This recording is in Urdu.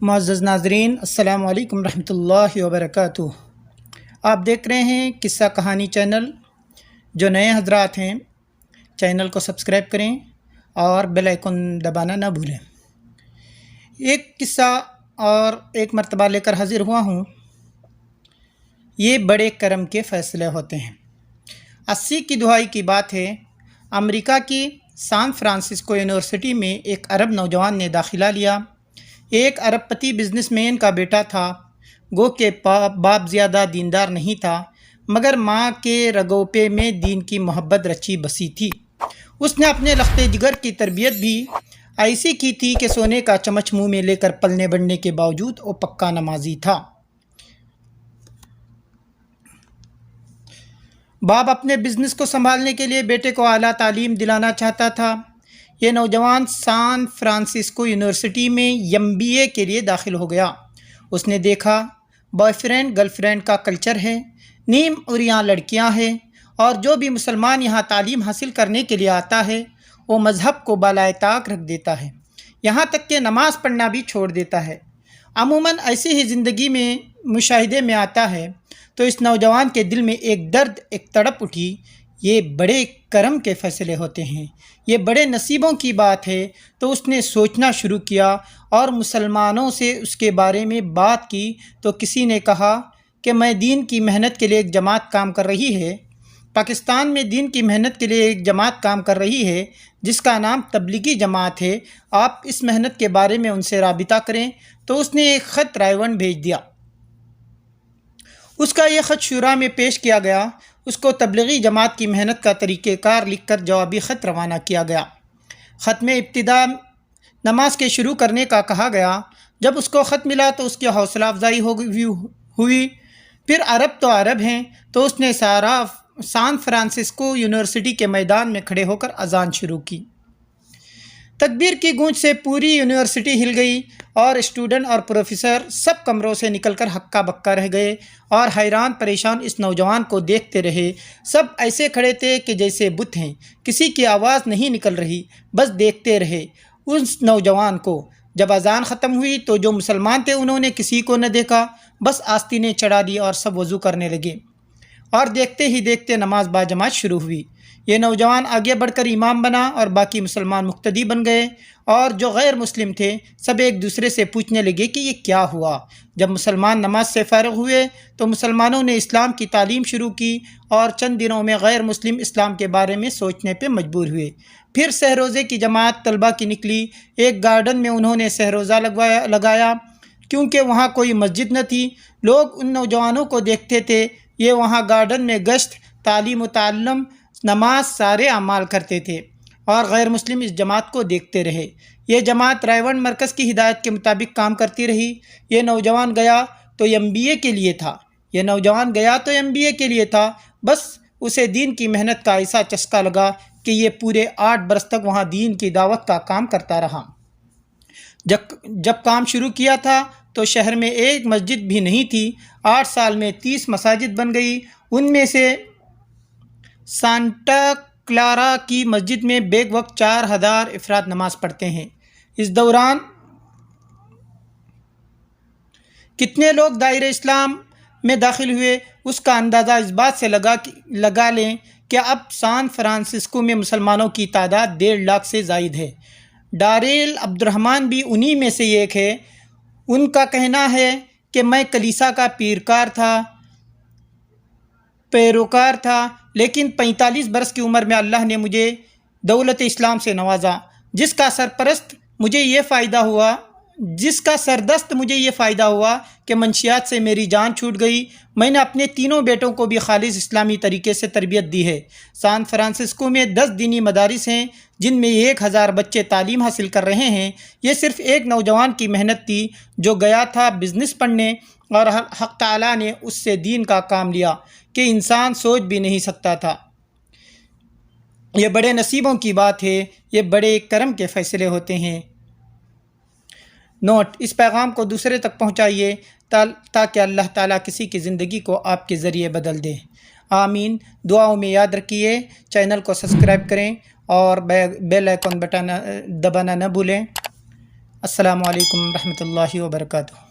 معزز ناظرین، السلام علیکم ورحمۃ اللہ وبرکاتہ۔ آپ دیکھ رہے ہیں قصہ کہانی چینل۔ جو نئے حضرات ہیں چینل کو سبسکرائب کریں اور بیل آئیکن دبانا نہ بھولیں۔ ایک قصہ اور ایک مرتبہ لے کر حاضر ہوا ہوں۔ یہ بڑے کرم کے فیصلے ہوتے ہیں۔ 80 کی دہائی کی بات ہے۔ امریکہ کی سان فرانسسکو یونیورسٹی میں ایک عرب نوجوان نے داخلہ لیا۔ ایک ارب پتی بزنس مین کا بیٹا تھا۔ گو کہ باپ زیادہ دیندار نہیں تھا، مگر ماں کے رگوپے میں دین کی محبت رچی بسی تھی۔ اس نے اپنے لخت جگر کی تربیت بھی ایسی کی تھی کہ سونے کا چمچ منہ میں لے کر پلنے بڑھنے کے باوجود وہ پکا نمازی تھا۔ باپ اپنے بزنس کو سنبھالنے کے لیے بیٹے کو اعلیٰ تعلیم دلانا چاہتا تھا۔ یہ نوجوان سان فرانسسکو یونیورسٹی میں MBA کے لیے داخل ہو گیا۔ اس نے دیکھا بوائے فرینڈ گرل فرینڈ کا کلچر ہے، نیم عریاں لڑکیاں ہیں، اور جو بھی مسلمان یہاں تعلیم حاصل کرنے کے لیے آتا ہے وہ مذہب کو بالائے طاق رکھ دیتا ہے، یہاں تک کہ نماز پڑھنا بھی چھوڑ دیتا ہے۔ عموماً ایسی ہی زندگی میں مشاہدے میں آتا ہے۔ تو اس نوجوان کے دل میں ایک درد، ایک تڑپ اٹھی۔ یہ بڑے کرم کے فیصلے ہوتے ہیں، یہ بڑے نصیبوں کی بات ہے۔ تو اس نے سوچنا شروع کیا اور مسلمانوں سے اس کے بارے میں بات کی تو کسی نے کہا کہ میں دین کی محنت کے لیے ایک جماعت کام کر رہی ہے، پاکستان میں دین کی محنت کے لیے ایک جماعت کام کر رہی ہے جس کا نام تبلیغی جماعت ہے، آپ اس محنت کے بارے میں ان سے رابطہ کریں۔ تو اس نے ایک خط رائیونڈ بھیج دیا۔ اس کا یہ خط شورا میں پیش کیا گیا۔ اس کو تبلیغی جماعت کی محنت کا طریقہ کار لکھ کر جوابی خط روانہ کیا گیا۔ خط میں ابتدا نماز کے شروع کرنے کا کہا گیا۔ جب اس کو خط ملا تو اس کی حوصلہ افزائی ہوئی۔ پھر عرب تو عرب ہیں، تو اس نے سان فرانسسکو یونیورسٹی کے میدان میں کھڑے ہو کر اذان شروع کی۔ تکبیر کی گونج سے پوری یونیورسٹی ہل گئی اور اسٹوڈنٹ اور پروفیسر سب کمروں سے نکل کر ہکا بکا رہ گئے اور حیران پریشان اس نوجوان کو دیکھتے رہے۔ سب ایسے کھڑے تھے کہ جیسے بت ہیں، کسی کی آواز نہیں نکل رہی، بس دیکھتے رہے اس نوجوان کو۔ جب اذان ختم ہوئی تو جو مسلمان تھے انہوں نے کسی کو نہ دیکھا، بس آستینیں چڑھا دی اور سب وضو کرنے لگے، اور دیکھتے ہی دیکھتے نماز باجماعت شروع ہوئی۔ یہ نوجوان آگے بڑھ کر امام بنا اور باقی مسلمان مقتدی بن گئے، اور جو غیر مسلم تھے سب ایک دوسرے سے پوچھنے لگے کہ یہ کیا ہوا۔ جب مسلمان نماز سے فارغ ہوئے تو مسلمانوں نے اسلام کی تعلیم شروع کی، اور چند دنوں میں غیر مسلم اسلام کے بارے میں سوچنے پہ مجبور ہوئے۔ پھر سحروزے کی جماعت طلبہ کی نکلی۔ ایک گارڈن میں انہوں نے سحروزہ لگایا، کیونکہ وہاں کوئی مسجد نہ تھی۔ لوگ ان نوجوانوں کو دیکھتے تھے۔ یہ وہاں گارڈن میں گشت، تعلیم و تعلم، نماز، سارے اعمال کرتے تھے، اور غیر مسلم اس جماعت کو دیکھتے رہے۔ یہ جماعت رائیونڈ مرکز کی ہدایت کے مطابق کام کرتی رہی۔ یہ نوجوان گیا تو MBA کے لیے تھا، بس اسے دین کی محنت کا ایسا چسکا لگا کہ یہ پورے 8 برس تک وہاں دین کی دعوت کا کام کرتا رہا۔ جب کام شروع کیا تھا تو شہر میں ایک مسجد بھی نہیں تھی۔ 8 سال میں 30 مساجد بن گئی۔ ان میں سے سانٹا کلارا کی مسجد میں بیک وقت 4000 افراد نماز پڑھتے ہیں۔ اس دوران کتنے لوگ دائرہ اسلام میں داخل ہوئے، اس کا اندازہ اس بات سے لگا لیں کہ اب سان فرانسسکو میں مسلمانوں کی تعداد 1.5 لاکھ سے زائد ہے۔ ڈاریل عبدالرحمن بھی انہی میں سے ایک ہے۔ ان کا کہنا ہے کہ میں کلیسا کا پیروکار تھا، لیکن 45 برس کی عمر میں اللہ نے مجھے دولت اسلام سے نوازا، جس کا سردست مجھے یہ فائدہ ہوا کہ منشیات سے میری جان چھوٹ گئی۔ میں نے اپنے تینوں بیٹوں کو بھی خالص اسلامی طریقے سے تربیت دی ہے۔ سان فرانسسکو میں 10 دینی مدارس ہیں جن میں 1000 بچے تعلیم حاصل کر رہے ہیں۔ یہ صرف ایک نوجوان کی محنت تھی جو گیا تھا بزنس پڑھنے، اور حق تعالیٰ نے اس سے دین کا کام لیا کہ انسان سوچ بھی نہیں سکتا تھا۔ یہ بڑے نصیبوں کی بات ہے، یہ بڑے کرم کے فیصلے ہوتے ہیں۔ نوٹ: اس پیغام کو دوسرے تک پہنچائیے تاکہ اللہ تعالیٰ کسی کی زندگی کو آپ کے ذریعے بدل دے۔ آمین۔ دعاؤں میں یاد رکھیے، چینل کو سبسکرائب کریں اور بیل آئیکن بٹن دبانا نہ بھولیں۔ السلام علیکم ورحمۃ اللہ وبرکاتہ۔